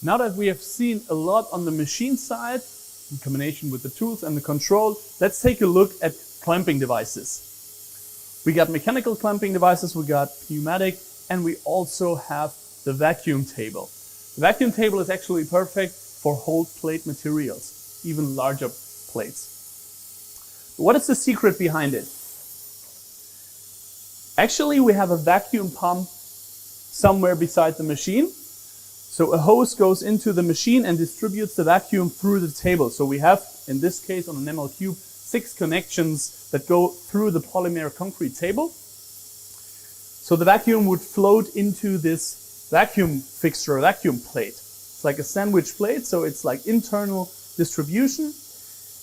Now that we have seen a lot on the machine side, in combination with the tools and the control, let's take a look at clamping devices. We got mechanical clamping devices, we got pneumatic, and we also have the vacuum table. The vacuum table is actually perfect for whole plate materials, even larger plates. What is the secret behind it? Actually, we have a vacuum pump somewhere beside the machine. So a hose goes into the machine and distributes the vacuum through the table. So we have, in this case on an ML Cube, 6 connections that go through the polymer concrete table. So the vacuum would float into this vacuum fixture, vacuum plate. It's like a sandwich plate, so it's like internal distribution.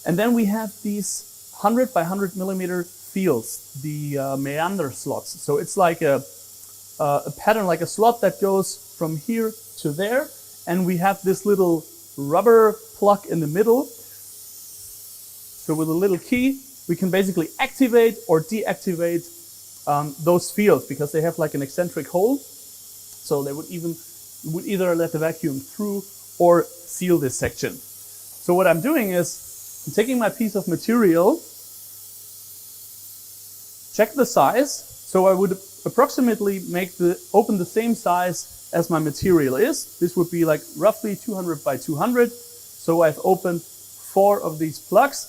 And then we have these 100 by 100 millimeter fields, the meander slots. So it's like a pattern, like a slot that goes from here to there, and we have this little rubber plug in the middle. So with a little key, we can basically activate or deactivate those fields because they have like an eccentric hole. So they would either let the vacuum through or seal this section. So what I'm doing is I'm taking my piece of material, check the size. So I would approximately open the same size as my material is. This would be like roughly 200 by 200. So I've opened 4 of these plugs.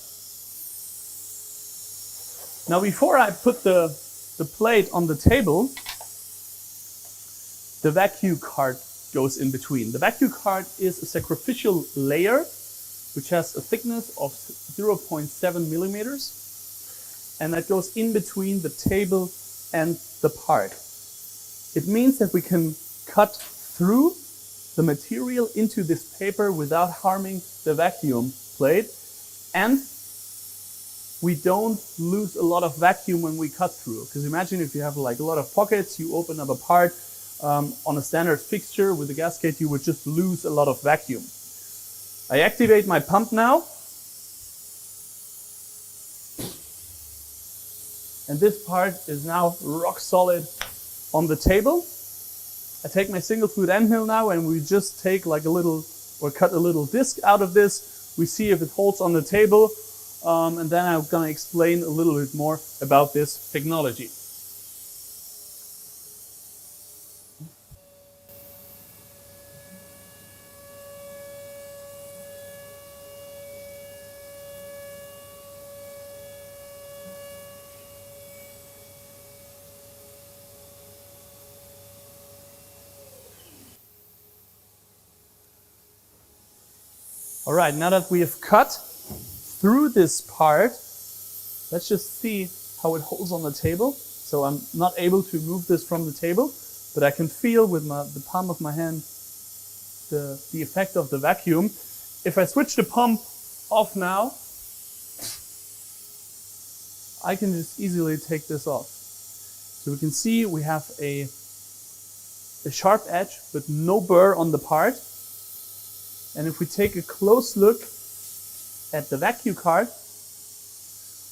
Now before I put the plate on the table, the vacuum card goes in between. The vacuum card is a sacrificial layer which has a thickness of 0.7 millimeters, and that goes in between the table and the part. It means that we can cut through the material into this paper without harming the vacuum plate, and we don't lose a lot of vacuum when we cut through. Because imagine if you have like a lot of pockets, you open up a part on a standard fixture with a gasket, you would just lose a lot of vacuum. I activate my pump now, and this part is now rock solid on the table. I take my single flute end mill now, and we just take like a little, or cut a little disc out of this. We see if it holds on the table, and then I'm gonna explain a little bit more about this technology. All right, now that we have cut through this part, let's just see how it holds on the table. So I'm not able to move this from the table, but I can feel with the palm of my hand the effect of the vacuum. If I switch the pump off now, I can just easily take this off. So we can see we have a sharp edge, but no burr on the part. And if we take a close look at the vacuum card,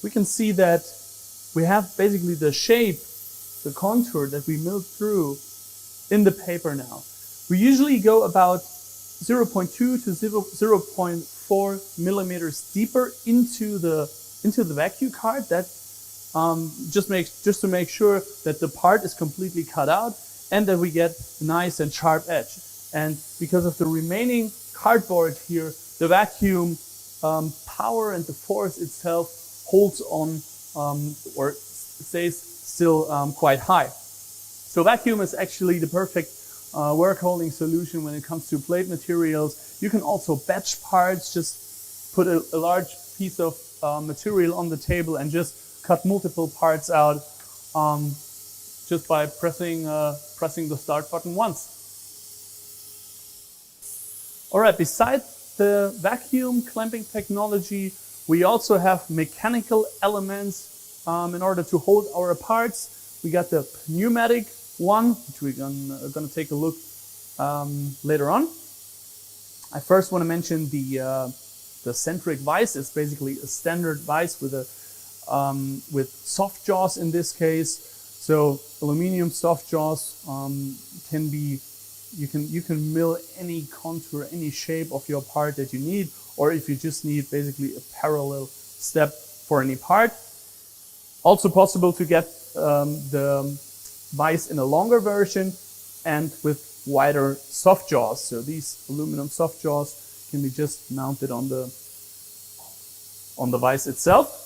we can see that we have basically the shape, the contour that we milled through in the paper now. We usually go about 0.2 to 0.4 millimeters deeper into the vacuum card. That just to make sure that the part is completely cut out and that we get a nice and sharp edge. And because of the remaining cardboard here, the vacuum power and the force itself holds on or stays still quite high. So vacuum is actually the perfect work holding solution when it comes to plate materials. You can also batch parts, just put a large piece of material on the table and just cut multiple parts out just by pressing the start button once. All right, besides the vacuum clamping technology, we also have mechanical elements in order to hold our parts. We got the pneumatic one, which we're gonna take a look later on. I first want to mention the centric vise. It's basically a standard vise with soft jaws in this case. So aluminum soft jaws can be You can mill any contour, any shape of your part that you need, or if you just need basically a parallel step for any part. Also possible to get the vise in a longer version and with wider soft jaws. So these aluminum soft jaws can be just mounted on the vise itself.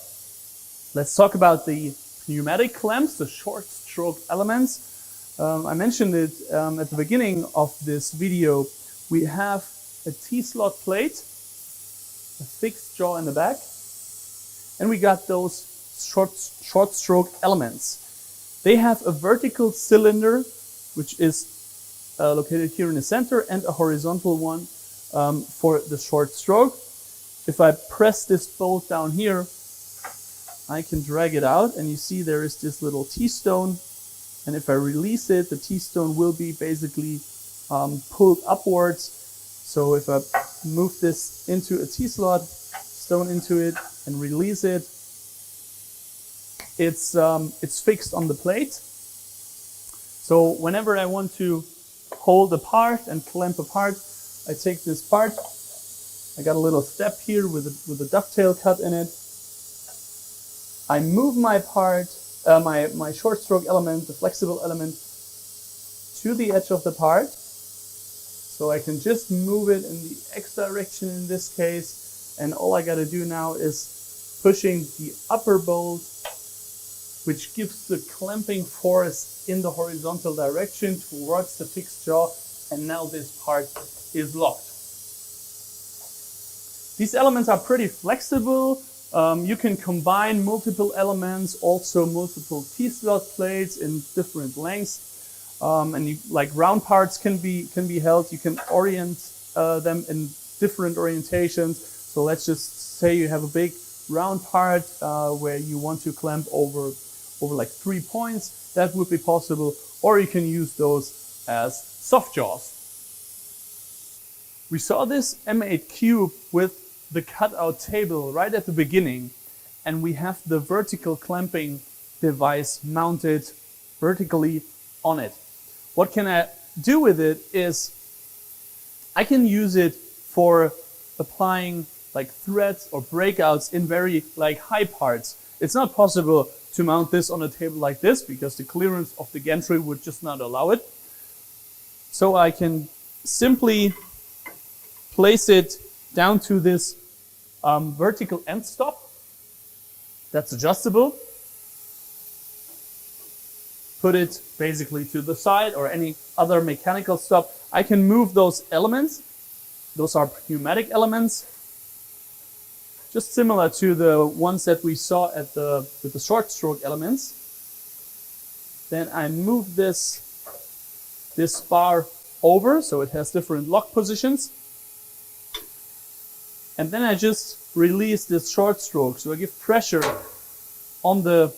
Let's talk about the pneumatic clamps, the short stroke elements. I mentioned it at the beginning of this video. We have a T-slot plate, a fixed jaw in the back, and we got those short stroke elements. They have a vertical cylinder, which is located here in the center, and a horizontal one for the short stroke. If I press this bolt down here, I can drag it out, and you see there is this little T-stone. And if I release it, the T-stone will be basically pulled upwards. So if I move this into a T-slot, stone into it, and release it, it's fixed on the plate. So whenever I want to hold a part and clamp a part, I take this part. I got a little step here with a dovetail cut in it. I move my part, my short stroke element, the flexible element, to the edge of the part. So I can just move it in the X direction in this case. And all I got to do now is pushing the upper bolt, which gives the clamping force in the horizontal direction towards the fixed jaw. And now this part is locked. These elements are pretty flexible. You can combine multiple elements, also multiple T-slot plates in different lengths. And like round parts can be held. You can orient them in different orientations. So let's just say you have a big round part where you want to clamp over like 3 points. That would be possible. Or you can use those as soft jaws. We saw this M8 Cube with the cutout table right at the beginning, and we have the vertical clamping device mounted vertically on it. What can I do with it is I can use it for applying like threads or breakouts in very like high parts. It's not possible to mount this on a table like this because the clearance of the gantry would just not allow it. So I can simply place it down to this vertical end stop that's adjustable. Put it basically to the side or any other mechanical stop. I can move those elements. Those are pneumatic elements, just similar to the ones that we saw with the short stroke elements. Then I move this bar over so it has different lock positions. And then I just release this short stroke. So I give pressure on the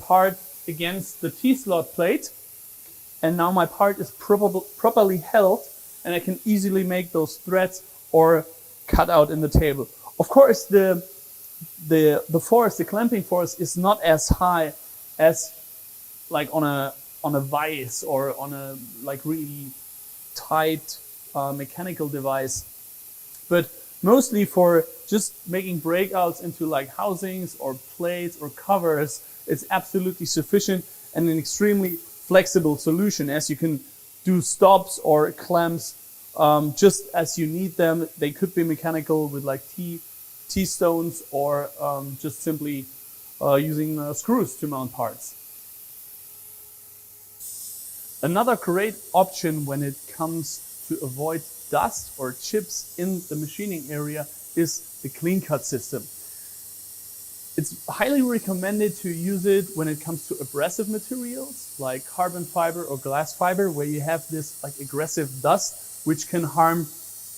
part against the T-slot plate. And now my part is properly held, and I can easily make those threads or cut out in the table. Of course, the force, the clamping force, is not as high as like on a vise or on a like really tight mechanical device, but mostly for just making breakouts into like housings or plates or covers, it's absolutely sufficient and an extremely flexible solution, as you can do stops or clamps just as you need them. They could be mechanical with like T-stones or just simply using screws to mount parts. Another great option when it comes to avoid dust or chips in the machining area is the clean cut system. It's highly recommended to use it when it comes to abrasive materials like carbon fiber or glass fiber, where you have this like aggressive dust which can harm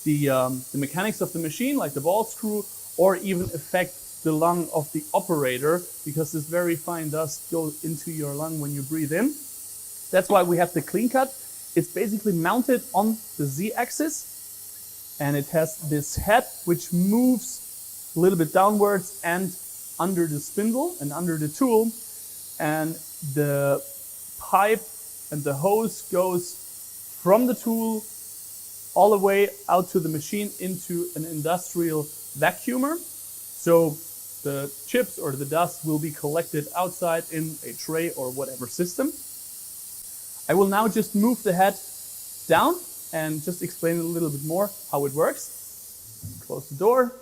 the mechanics of the machine, like the ball screw, or even affect the lung of the operator, because this very fine dust goes into your lung when you breathe in. That's why we have the clean cut. It's basically mounted on the Z-axis, and it has this head which moves a little bit downwards and under the spindle and under the tool, and the pipe and the hose goes from the tool all the way out to the machine into an industrial vacuumer. So the chips or the dust will be collected outside in a tray or whatever system. I will now just move the head down and just explain a little bit more how it works. Close the door.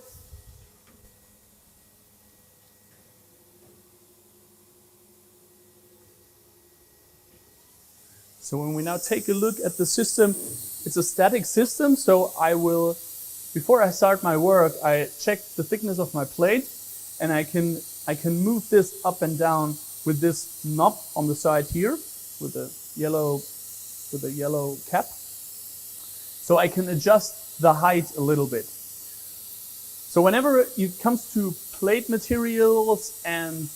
So when we now take a look at the system, it's a static system, so I will, before I start my work, I check the thickness of my plate, and I can move this up and down with this knob on the side here, with a yellow cap. So I can adjust the height a little bit. So whenever it comes to plate materials and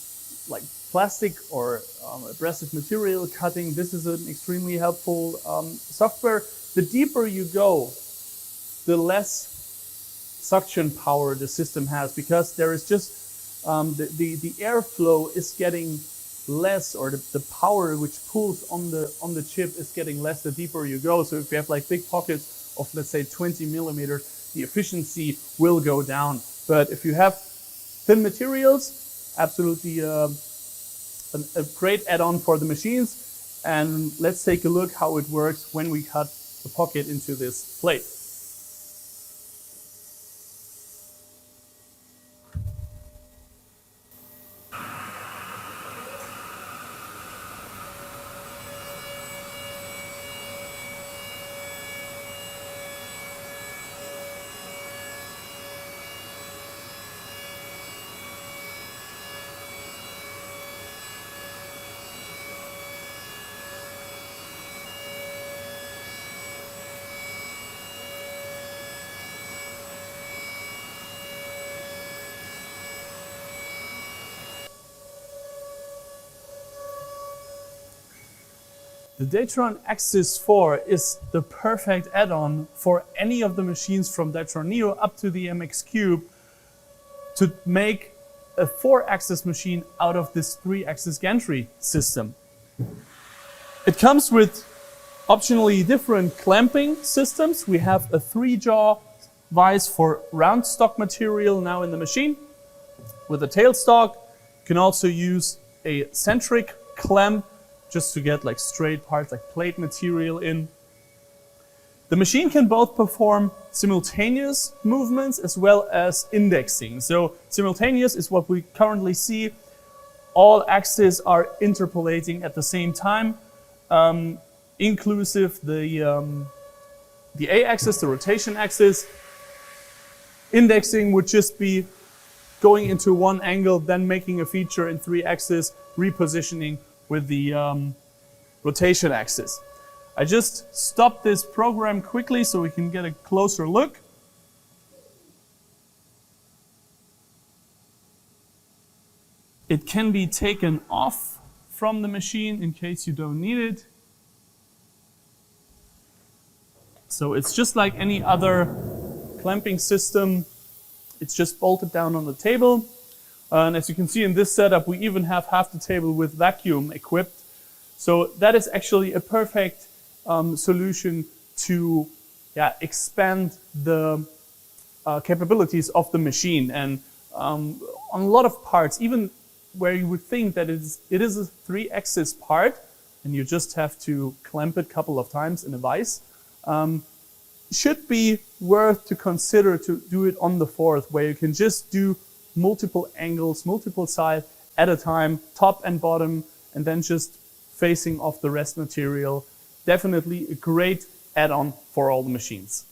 like plastic or abrasive material cutting, this is an extremely helpful software. The deeper you go, the less suction power the system has, because there is just the airflow is getting less, or the power which pulls on the chip is getting less the deeper you go. So if you have like big pockets of, let's say, 20 millimeters, the efficiency will go down. But if you have thin materials, absolutely a great add-on for the machines. And let's take a look how it works when we cut the pocket into this plate. The DATRON Axis 4 is the perfect add-on for any of the machines from DATRON Neo up to the MX Cube to make a 4-axis machine out of this 3-axis gantry system. It comes with optionally different clamping systems. We have a 3-jaw vise for round stock material now in the machine with a tailstock. You can also use a centric clamp just to get like straight parts like plate material in. The machine can both perform simultaneous movements as well as indexing. So simultaneous is what we currently see. All axes are interpolating at the same time, inclusive the A axis, the rotation axis. Indexing would just be going into one angle, then making a feature in 3 axis, repositioning with the rotation axis. I just stopped this program quickly so we can get a closer look. It can be taken off from the machine in case you don't need it. So it's just like any other clamping system. It's just bolted down on the table. And as you can see in this setup, we even have half the table with vacuum equipped. So that is actually a perfect solution to expand the capabilities of the machine. And on a lot of parts, even where you would think that it is a 3-axis part, and you just have to clamp it a couple of times in a vise, should be worth to consider to do it on the 4th, where you can just do multiple angles, multiple sides at a time, top and bottom, and then just facing off the rest material. Definitely a great add-on for all the machines.